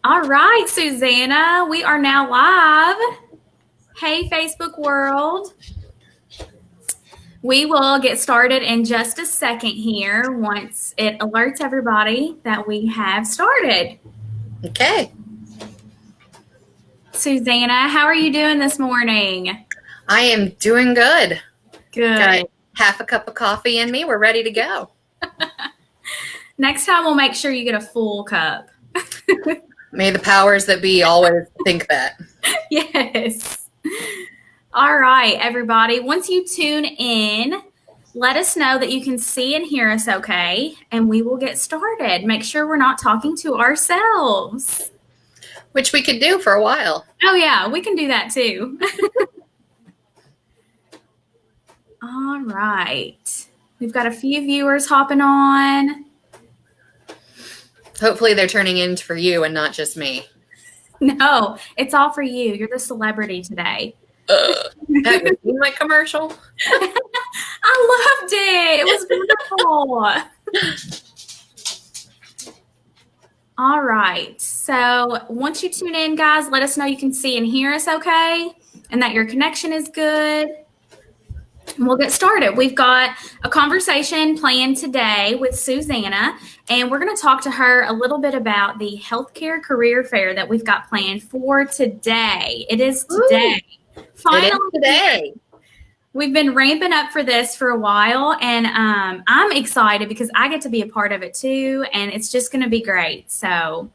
All right, Suzannah, we are now live. Hey, Facebook world. We will get started in just a second here once it alerts everybody that we have started. Okay. Susanna, how are you doing this morning? I am doing good. Good. Got half a cup of coffee in me. We're ready to go. Next time we'll make sure you get a full cup. May the powers that be always think that. Yes. All right, everybody. Once you tune in, let us know that you can see and hear us okay, and we will get started. Make sure we're not talking to ourselves. Which we could do for a while. Oh, yeah, we can do that too. All right. We've got a few viewers hopping on. Hopefully they're turning in for you and not just me. No, it's all for you. You're the celebrity today. Have you seen my commercial? I loved it. It was wonderful. All right. So once you tune in, guys, let us know you can see and hear us okay and that your connection is good. And we'll get started. We've got a conversation planned today with Suzannah, and we're going to talk to her a little bit about the healthcare career fair that we've got planned for today. It is today. Ooh, finally, it is today. We've been ramping up for this for a while, and I'm excited because I get to be a part of it too, and it's just going to be great. So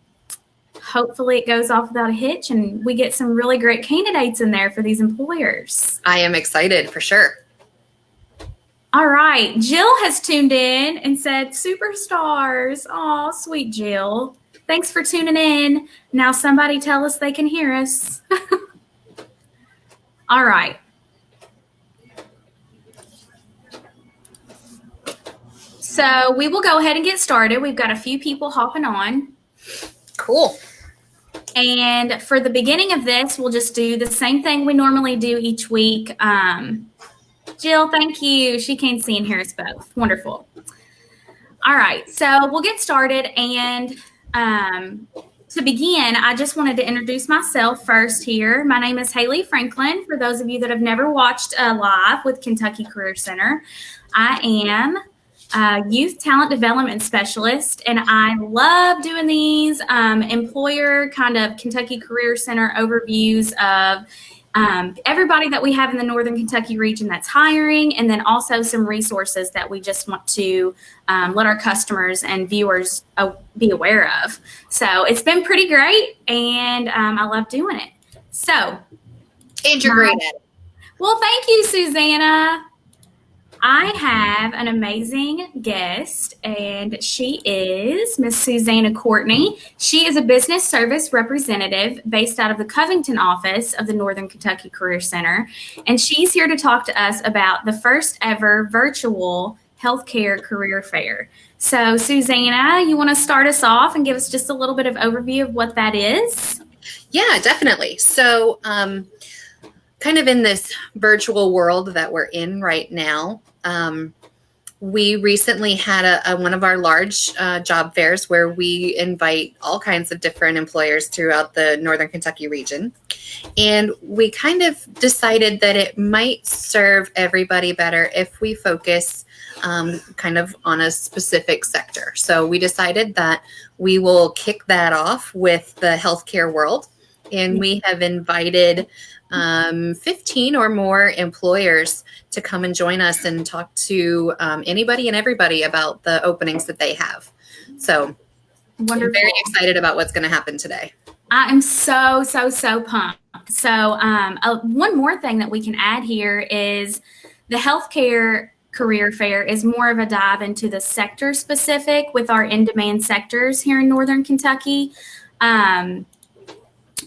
hopefully it goes off without a hitch, and we get some really great candidates in there for these employers. I am excited for sure. All right. Jill has tuned in and said, superstars. Aw, sweet Jill. Thanks for tuning in. Now somebody tell us they can hear us. All right. So we will go ahead and get started. We've got a few people hopping on. Cool. And for the beginning of this, we'll just do the same thing we normally do each week. Jill, thank you. She can see and hear us both. Wonderful. All right, so we'll get started. And to begin, I just wanted to introduce myself first here. My name is Haley Franklin. For those of you that have never watched live with Kentucky Career Center, I am a youth talent development specialist, and I love doing these employer kind of Kentucky Career Center overviews of everybody that we have in the Northern Kentucky region that's hiring, and then also some resources that we just want to let our customers and viewers be aware of. So it's been pretty great, and I love doing it. So, And you're great at it. Well, thank you, Suzannah. I have an amazing guest, and she is Miss Suzannah Courtney. She is a business service representative based out of the Covington office of the Northern Kentucky Career Center, and she's here to talk to us about the first ever virtual healthcare career fair. So, Suzannah, you want to start us off and give us just a little bit of overview of what that is? Yeah, definitely. So, kind of in this virtual world that we're in right now, we recently had one of our large job fairs where we invite all kinds of different employers throughout the Northern Kentucky region. And we kind of decided that it might serve everybody better if we focus kind of on a specific sector. So we decided that we will kick that off with the healthcare world. And we have invited 15 or more employers to come and join us and talk to anybody and everybody about the openings that they have. So Wonderful. I'm very excited about what's going to happen today. I am so pumped. So one more thing that we can add here is the healthcare career fair is more of a dive into the sector specific with our in-demand sectors here in Northern Kentucky.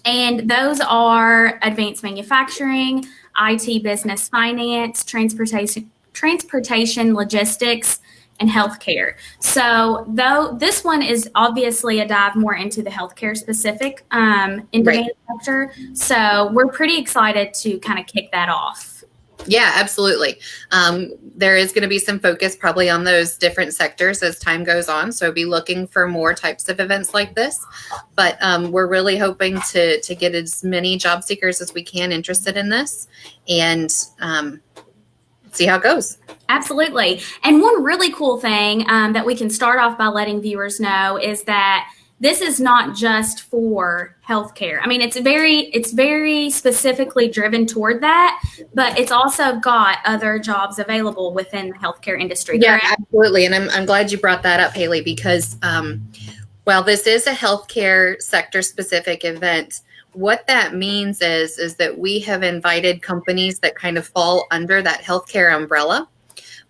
And those are advanced manufacturing, IT, business, finance, transportation, logistics, and healthcare. So though this one is obviously a dive more into the healthcare specific in-demand sector. So we're pretty excited to kind of kick that off. Yeah, absolutely. There is going to be some focus probably on those different sectors as time goes on. So be looking for more types of events like this. But we're really hoping to get as many job seekers as we can interested in this and see how it goes. Absolutely. And one really cool thing that we can start off by letting viewers know is that this is not just for healthcare. I mean, it's very specifically driven toward that, but it's also got other jobs available within the healthcare industry. Yeah, correct? absolutely. And I'm glad you brought that up, Haley, because while this is a healthcare sector specific event, what that means is that we have invited companies that kind of fall under that healthcare umbrella,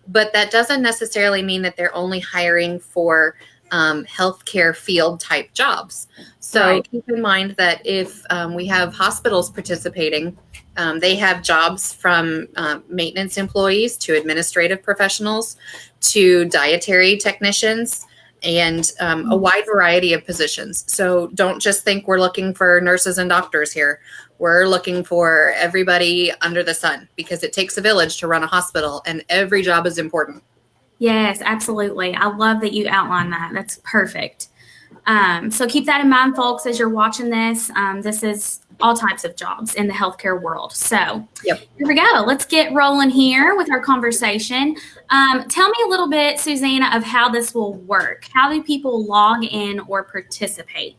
but that doesn't necessarily mean that they're only hiring for healthcare field type jobs. So Right. keep in mind that if we have hospitals participating, they have jobs from maintenance employees to administrative professionals to dietary technicians and a wide variety of positions. So don't just think we're looking for nurses and doctors here. We're looking for everybody under the sun because it takes a village to run a hospital and every job is important. Yes, absolutely. I love that you outlined that. That's perfect. So keep that in mind, folks, as you're watching this. This is all types of jobs in the healthcare world. So Yep. Here we go. Let's get rolling here with our conversation. Tell me a little bit, Suzannah, of how this will work. How do people log in or participate?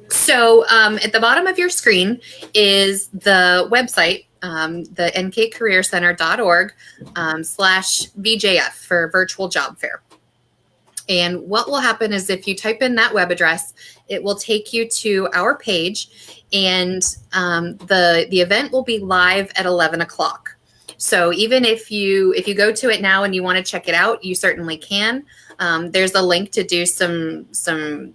So at the bottom of your screen is the website, the nkcareercenter.org /VJF for virtual job fair. And what will happen is if you type in that web address, it will take you to our page and the event will be live at 11 o'clock. So even if you go to it now and you want to check it out, you certainly can. There's a link to do some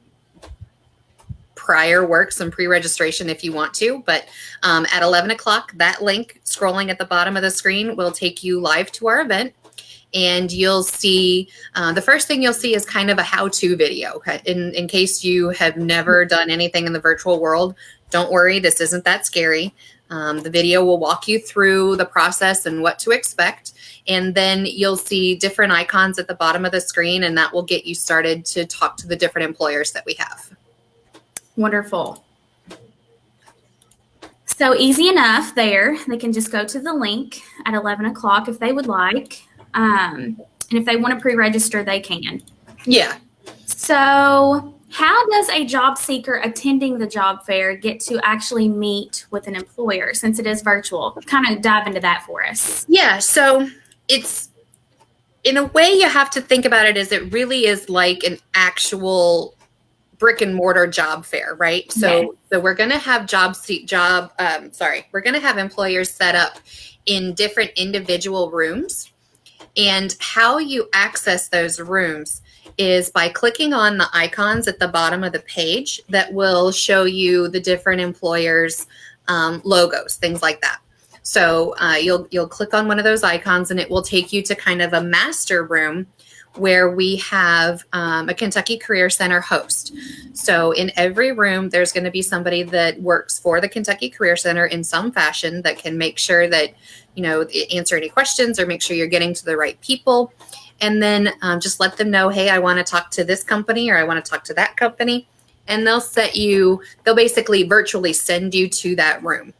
prior work, some pre-registration if you want to, but at 11 o'clock, that link scrolling at the bottom of the screen will take you live to our event. And you'll see, the first thing you'll see is kind of a how-to video. In case you have never done anything in the virtual world, don't worry, this isn't that scary. The video will walk you through the process and what to expect. And then you'll see different icons at the bottom of the screen, and that will get you started to talk to the different employers that we have. Wonderful. So easy enough there. They can just go to the link at 11 o'clock if they would like. And if they want to pre-register, they can. Yeah. So how does a job seeker attending the job fair get to actually meet with an employer since it is virtual? Kind of dive into that for us. Yeah. So it's, in a way, you have to think about it as it really is like an actual brick and mortar job fair, right? So we're going to have we're going to have employers set up in different individual rooms. And how you access those rooms is by clicking on the icons at the bottom of the page that will show you the different employers' logos, things like that. So you'll click on one of those icons and it will take you to kind of a master room where we have a Kentucky Career Center host. So in every room, there's going to be somebody that works for the Kentucky Career Center in some fashion that can make sure that, answer any questions or make sure you're getting to the right people. And then just let them know, hey, I want to talk to this company or I want to talk to that company. And they'll basically virtually send you to that room.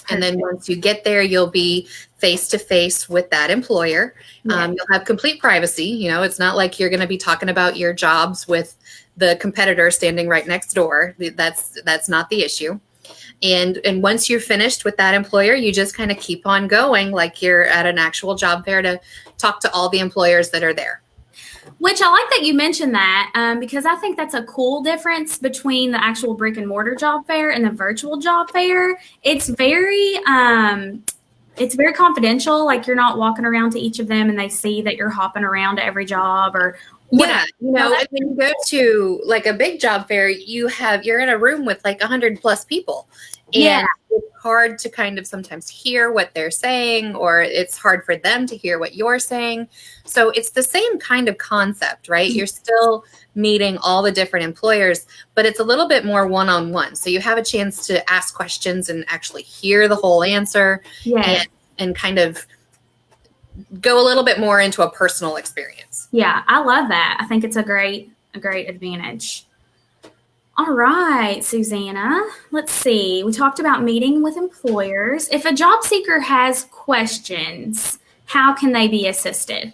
And then once you get there, you'll be face-to-face with that employer. You'll have complete privacy. It's not like you're going to be talking about your jobs with the competitor standing right next door. That's not the issue. And once you're finished with that employer, you just kind of keep on going like you're at an actual job fair to talk to all the employers that are there. Which I like that you mentioned that because I think that's a cool difference between the actual brick and mortar job fair and the virtual job fair. It's very confidential. Like you're not walking around to each of them and they see that you're hopping around to every job or whatever. Yeah, when you go to like a big job fair, you're in a room with like 100 plus people. And it's hard to kind of sometimes hear what they're saying, or it's hard for them to hear what you're saying. So it's the same kind of concept, right? You're still meeting all the different employers, but it's a little bit more one-on-one. So you have a chance to ask questions and actually hear the whole answer and kind of go a little bit more into a personal experience. Yeah, I love that. I think it's a great advantage. All right, Suzannah, let's see. We talked about meeting with employers. If a job seeker has questions, how can they be assisted?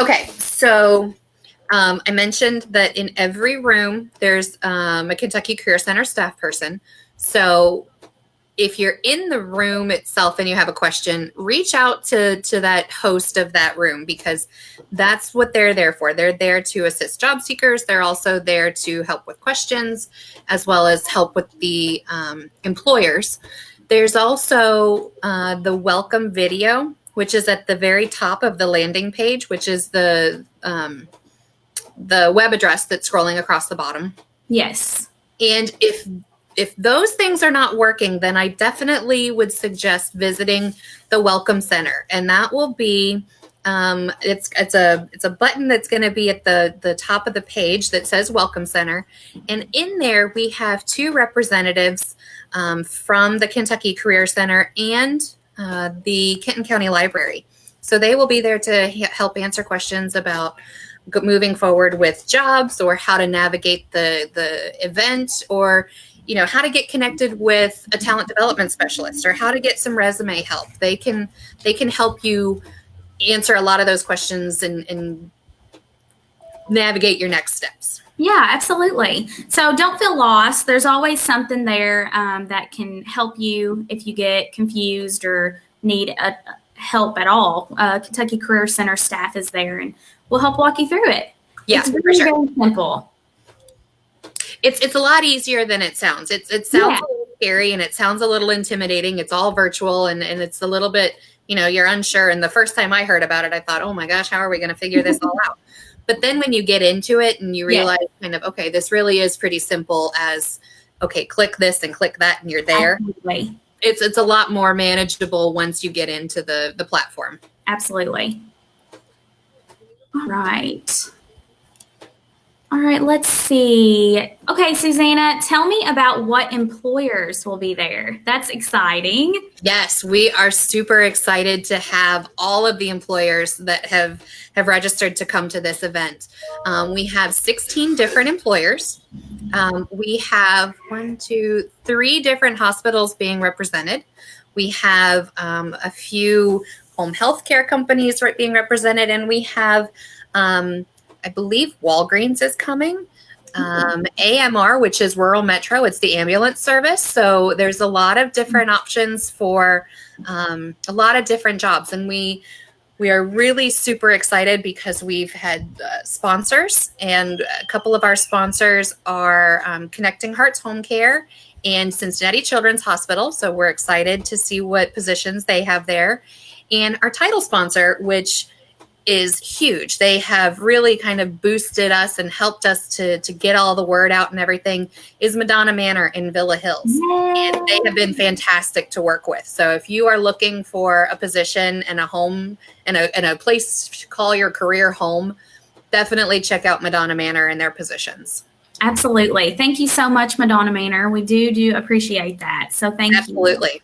Okay, so I mentioned that in every room there's a Kentucky Career Center staff person. So if you're in the room itself and you have a question, reach out to that host of that room, because that's what they're there for. They're there to assist job seekers. They're also there to help with questions, as well as help with the employers. There's also the welcome video, which is at the very top of the landing page, which is the web address that's scrolling across the bottom. Yes. And if those things are not working, then I definitely would suggest visiting the Welcome Center. And that will be, it's a button that's going to be at the top of the page that says Welcome Center. And in there, we have 2 representatives from the Kentucky Career Center and the Kenton County Library. So they will be there to help answer questions about moving forward with jobs, or how to navigate the event, or how to get connected with a talent development specialist, or how to get some resume help. They can help you answer a lot of those questions and navigate your next steps. Yeah, absolutely. So don't feel lost. There's always something there that can help you if you get confused or need help at all. Kentucky Career Center staff is there and we'll help walk you through it. Yeah, it's very, very simple. It's a lot easier than it sounds. It sounds a little scary and it sounds a little intimidating. It's all virtual and it's a little bit, you're unsure. And the first time I heard about it, I thought, oh my gosh, how are we going to figure this all out? But then when you get into it and you realize kind of, okay, this really is pretty simple as, okay, click this and click that and you're there. Absolutely. It's a lot more manageable once you get into the platform. Absolutely. All right, let's see. Okay, Suzannah, tell me about what employers will be there. That's exciting. Yes, we are super excited to have all of the employers that have registered to come to this event. We have 16 different employers. We have 3 different hospitals being represented. We have a few home health care companies being represented, and we have I believe Walgreens is coming. AMR, which is Rural Metro, it's the ambulance service. So there's a lot of different options for a lot of different jobs. And we are really super excited because we've had sponsors, and a couple of our sponsors are Connecting Hearts Home Care and Cincinnati Children's Hospital. So we're excited to see what positions they have there. And our title sponsor, which is huge. They have really kind of boosted us and helped us to get all the word out and everything, is Madonna Manor in Villa Hills. And they have been fantastic to work with. So if you are looking for a position and a home and a place to call your career home, definitely check out Madonna Manor and their positions. Absolutely. Thank you so much, Madonna Manor. We do appreciate that. So thank you. Absolutely.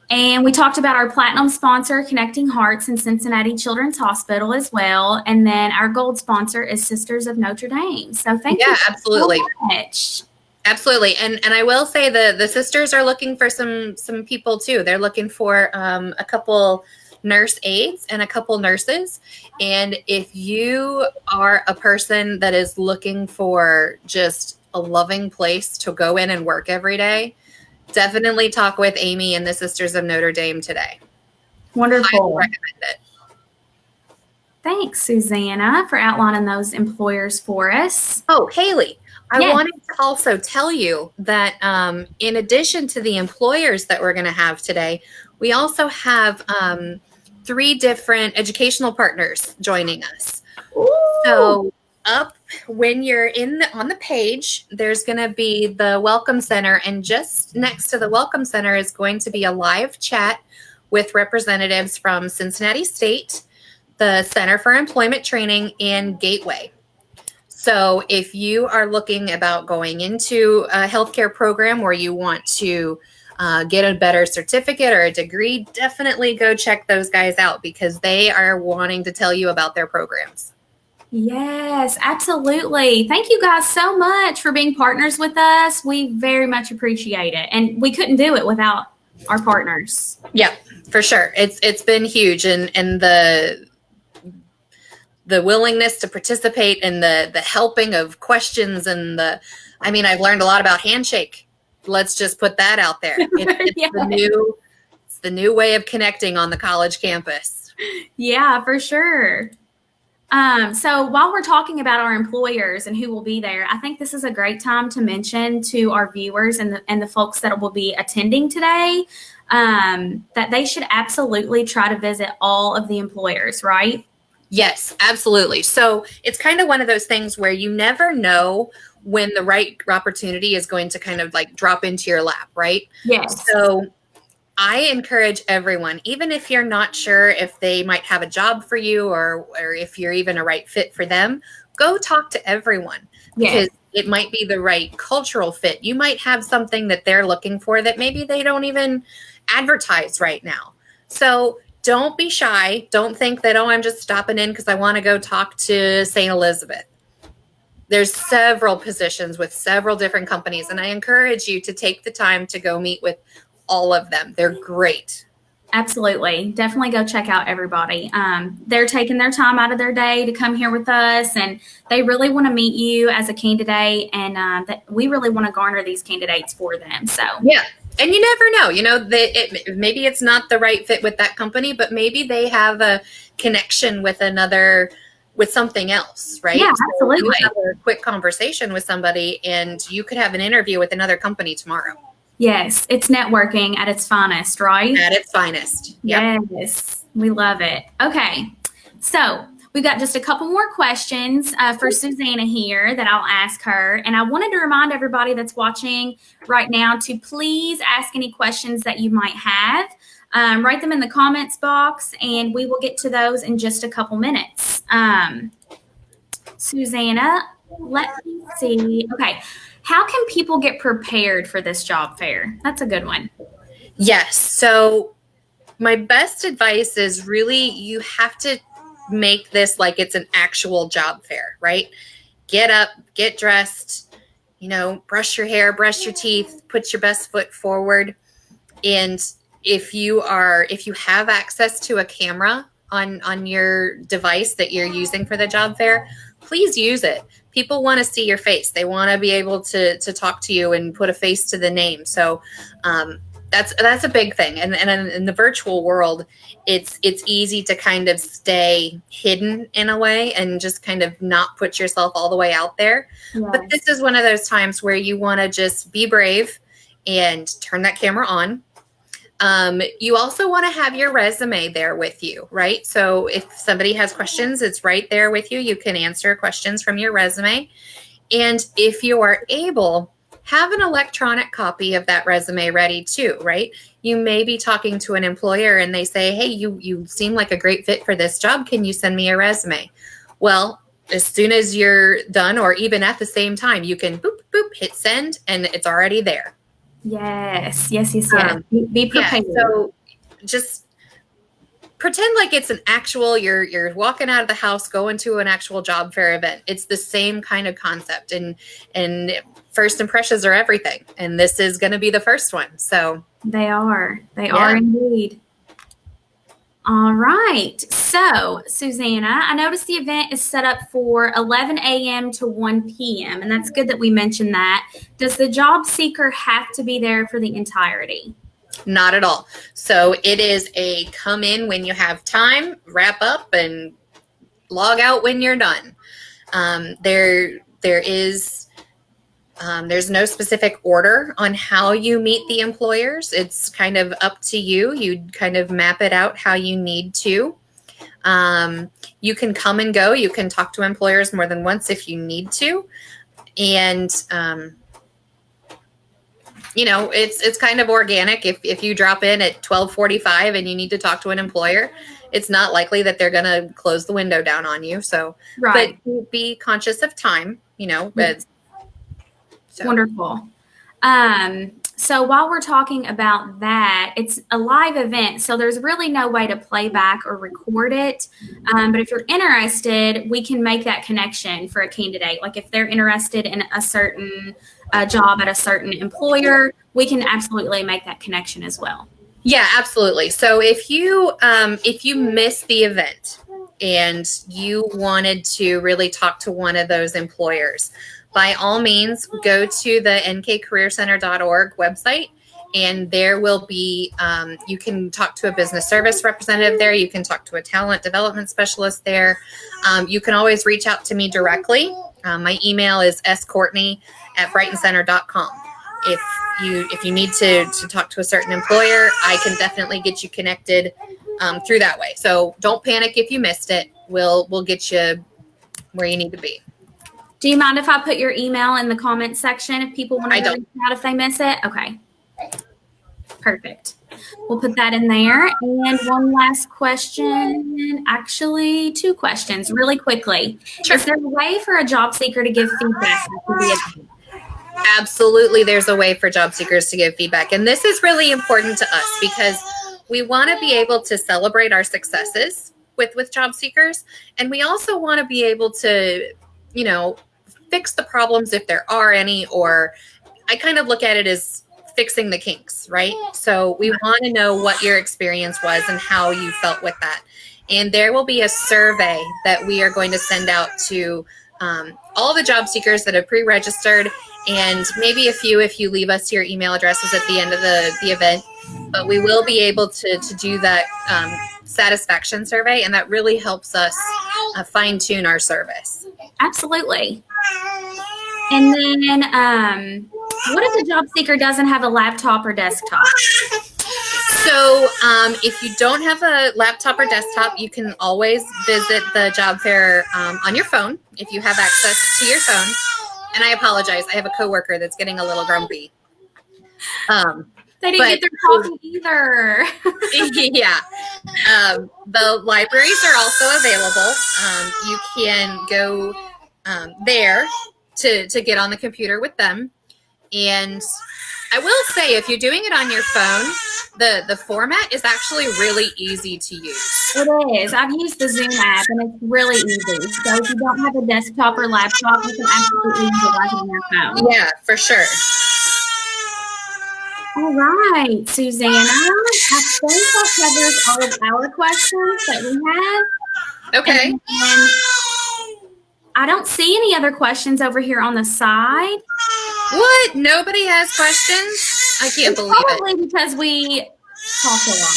And we talked about our platinum sponsor, Connecting Hearts and Cincinnati Children's Hospital as well. And then our gold sponsor is Sisters of Notre Dame. So thank you absolutely. So much. Absolutely. And I will say the sisters are looking for some people too. They're looking for a couple nurse aides and a couple nurses. And if you are a person that is looking for just a loving place to go in and work every day, definitely talk with Amy and the Sisters of Notre Dame today. Wonderful. I recommend it. Thanks, Suzannah, for outlining those employers for us. Oh, Haley, I wanted to also tell you that in addition to the employers that we're going to have today, we also have 3 different educational partners joining us. Ooh. So up when you're on the page, there's going to be the Welcome Center, and just next to the Welcome Center is going to be a live chat with representatives from Cincinnati State, the Center for Employment Training, and Gateway. So if you are looking about going into a healthcare program where you want to get a better certificate or a degree, definitely go check those guys out because they are wanting to tell you about their programs. Yes, absolutely. Thank you guys so much for being partners with us. We very much appreciate it. And we couldn't do it without our partners. Yeah, for sure. It's been huge. And the willingness to participate and the helping of questions and I've learned a lot about Handshake. Let's just put that out there. It's the new way of connecting on the college campus. Yeah, for sure. So while we're talking about our employers and who will be there, I think this is a great time to mention to our viewers and the folks that will be attending today that they should absolutely try to visit all of the employers, right? Yes, absolutely. So it's kind of one of those things where you never know when the right opportunity is going to kind of like drop into your lap, right? Yes. So I encourage everyone, even if you're not sure if they might have a job for you or if you're even a right fit for them, go talk to everyone because it might be the right cultural fit. You might have something that they're looking for that maybe they don't even advertise right now. So don't be shy. Don't think that, I'm just stopping in because I want to go talk to St. Elizabeth. There's several positions with several different companies, and I encourage you to take the time to go meet with all of them. They're great. Absolutely. Definitely go check out everybody. They're taking their time out of their day to come here with us, and they really want to meet you as a candidate, and that we really want to garner these candidates for them. So yeah. And you never know, maybe it's not the right fit with that company, but maybe they have a connection with something else, right? Yeah, absolutely. So you have a quick conversation with somebody and you could have an interview with another company tomorrow. Yes, it's networking at its finest, right? At its finest. Yep. Yes, we love it. Okay, so we've got just a couple more questions for Suzannah here that I'll ask her. And I wanted to remind everybody that's watching right now to please ask any questions that you might have. Write them in the comments box, and we will get to those in just a couple minutes. Suzannah, let me see. Okay. How can people get prepared for this job fair? That's a good one. Yes. So my best advice is really you have to make this like it's an actual job fair, right? Get up, get dressed, brush your hair, brush your teeth, put your best foot forward. And if you have access to a camera on your device that you're using for the job fair, please use it. People want to see your face. They want to be able to talk to you and put a face to the name. So that's a big thing. And in the virtual world, it's easy to kind of stay hidden in a way and just kind of not put yourself all the way out there. Yes. But this is one of those times where you want to just be brave and turn that camera on. You also want to have your resume there with you, right? So if somebody has questions, it's right there with you. You can answer questions from your resume. And if you are able, have an electronic copy of that resume ready too, right? You may be talking to an employer and they say, hey, you seem like a great fit for this job. Can you send me a resume? Well, as soon as you're done or even at the same time, you can boop, boop, hit send and it's already there. Yes. Be prepared. Yeah, so just pretend like it's an actual, you're walking out of the house, going to an actual job fair event. It's the same kind of concept and first impressions are everything. And this is going to be the first one. So they are indeed. All right. So, Suzannah, I noticed the event is set up for 11 a.m. to 1 p.m., and that's good that we mentioned that. Does the job seeker have to be there for the entirety? Not at all. So it is a come in when you have time, wrap up, and log out when you're done. There's no specific order on how you meet the employers. It's kind of up to you. You kind of map it out how you need to. You can come and go. You can talk to employers more than once if you need to. And, it's kind of organic. If you drop in at 12:45 and you need to talk to an employer, it's not likely that they're going to close the window down on you. So, right. But be conscious of time, So. Wonderful. So while we're talking about that, it's a live event, so there's really no way to play back or record it. But if you're interested, we can make that connection for a candidate. Like if they're interested in a certain job at a certain employer, we can absolutely make that connection as well. Yeah, absolutely. So if you miss the event and you wanted to really talk to one of those employers, by all means, go to the nkcareercenter.org website, and there will be, you can talk to a business service representative there. You can talk to a talent development specialist there. You can always reach out to me directly. My email is scourtney@brightoncenter.com. If you need to talk to a certain employer, I can definitely get you connected through that way. So don't panic if you missed it. We'll get you where you need to be. Do you mind if I put your email in the comments section if people want to reach out if they miss it? Okay. Perfect. We'll put that in there. And one last question, actually 2 questions really quickly. Sure. Is there a way for a job seeker to give feedback? Absolutely, there's a way for job seekers to give feedback. And this is really important to us because we want to be able to celebrate our successes with job seekers. And we also want to be able to, fix the problems if there are any, or I kind of look at it as fixing the kinks, right? So we want to know what your experience was and how you felt with that. And there will be a survey that we are going to send out to all the job seekers that have pre-registered, and maybe a few if you leave us your email addresses at the end of the event. But we will be able to do that satisfaction survey, and that really helps us fine-tune our service. Absolutely. And then what if the job seeker doesn't have a laptop or desktop? So if you don't have a laptop or desktop, you can always visit the job fair on your phone if you have access to your phone. And I apologize. I have a coworker that's getting a little grumpy. They didn't get their coffee either. Yeah. The libraries are also available. You can go there to get on the computer with them. And I will say, if you're doing it on your phone, the format is actually really easy to use. It is. I've used the Zoom app, and it's really easy. So if you don't have a desktop or laptop, you can absolutely use it right on your phone. Yeah, for sure. All right, Suzannah, I think that covers all of our questions that we have. Okay. And I don't see any other questions over here on the side. What? Nobody has questions? I can't believe Probably it. Because we talk a lot.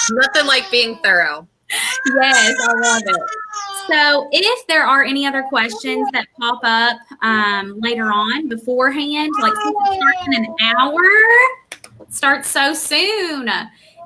Nothing like being thorough. Yes, I love it. So if there are any other questions that pop up later on beforehand, like since it starts in an hour, it starts so soon.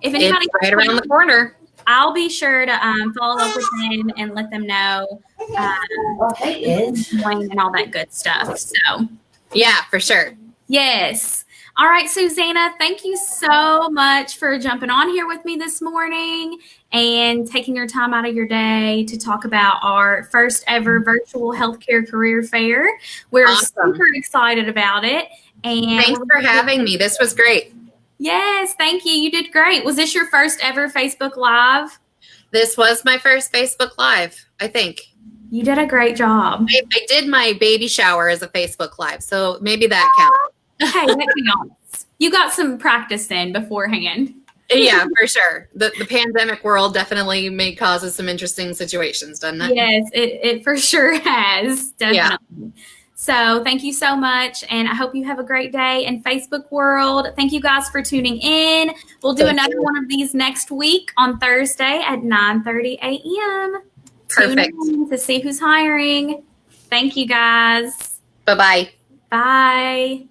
If anybody It's right around the corner. I'll be sure to follow up with them and let them know and all that good stuff. So, yeah, for sure. Yes. All right, Suzannah, thank you so much for jumping on here with me this morning and taking your time out of your day to talk about our first ever virtual healthcare career fair. We're super excited about it. And thanks for having me. This was great. Yes, thank you. You did great. Was this your first ever Facebook Live? This was my first Facebook Live, I think. You did a great job. I did my baby shower as a Facebook Live, so maybe that counts. Hey, that counts. You got some practice in beforehand. Yeah, for sure. The pandemic world definitely may cause some interesting situations, doesn't it? Yes, it for sure has. Definitely. Yeah. So thank you so much, and I hope you have a great day in Facebook world. Thank you guys for tuning in. We'll do another one of these next week on Thursday at 9:30 a.m. Perfect. Tune in to see who's hiring. Thank you guys. Bye-bye. Bye.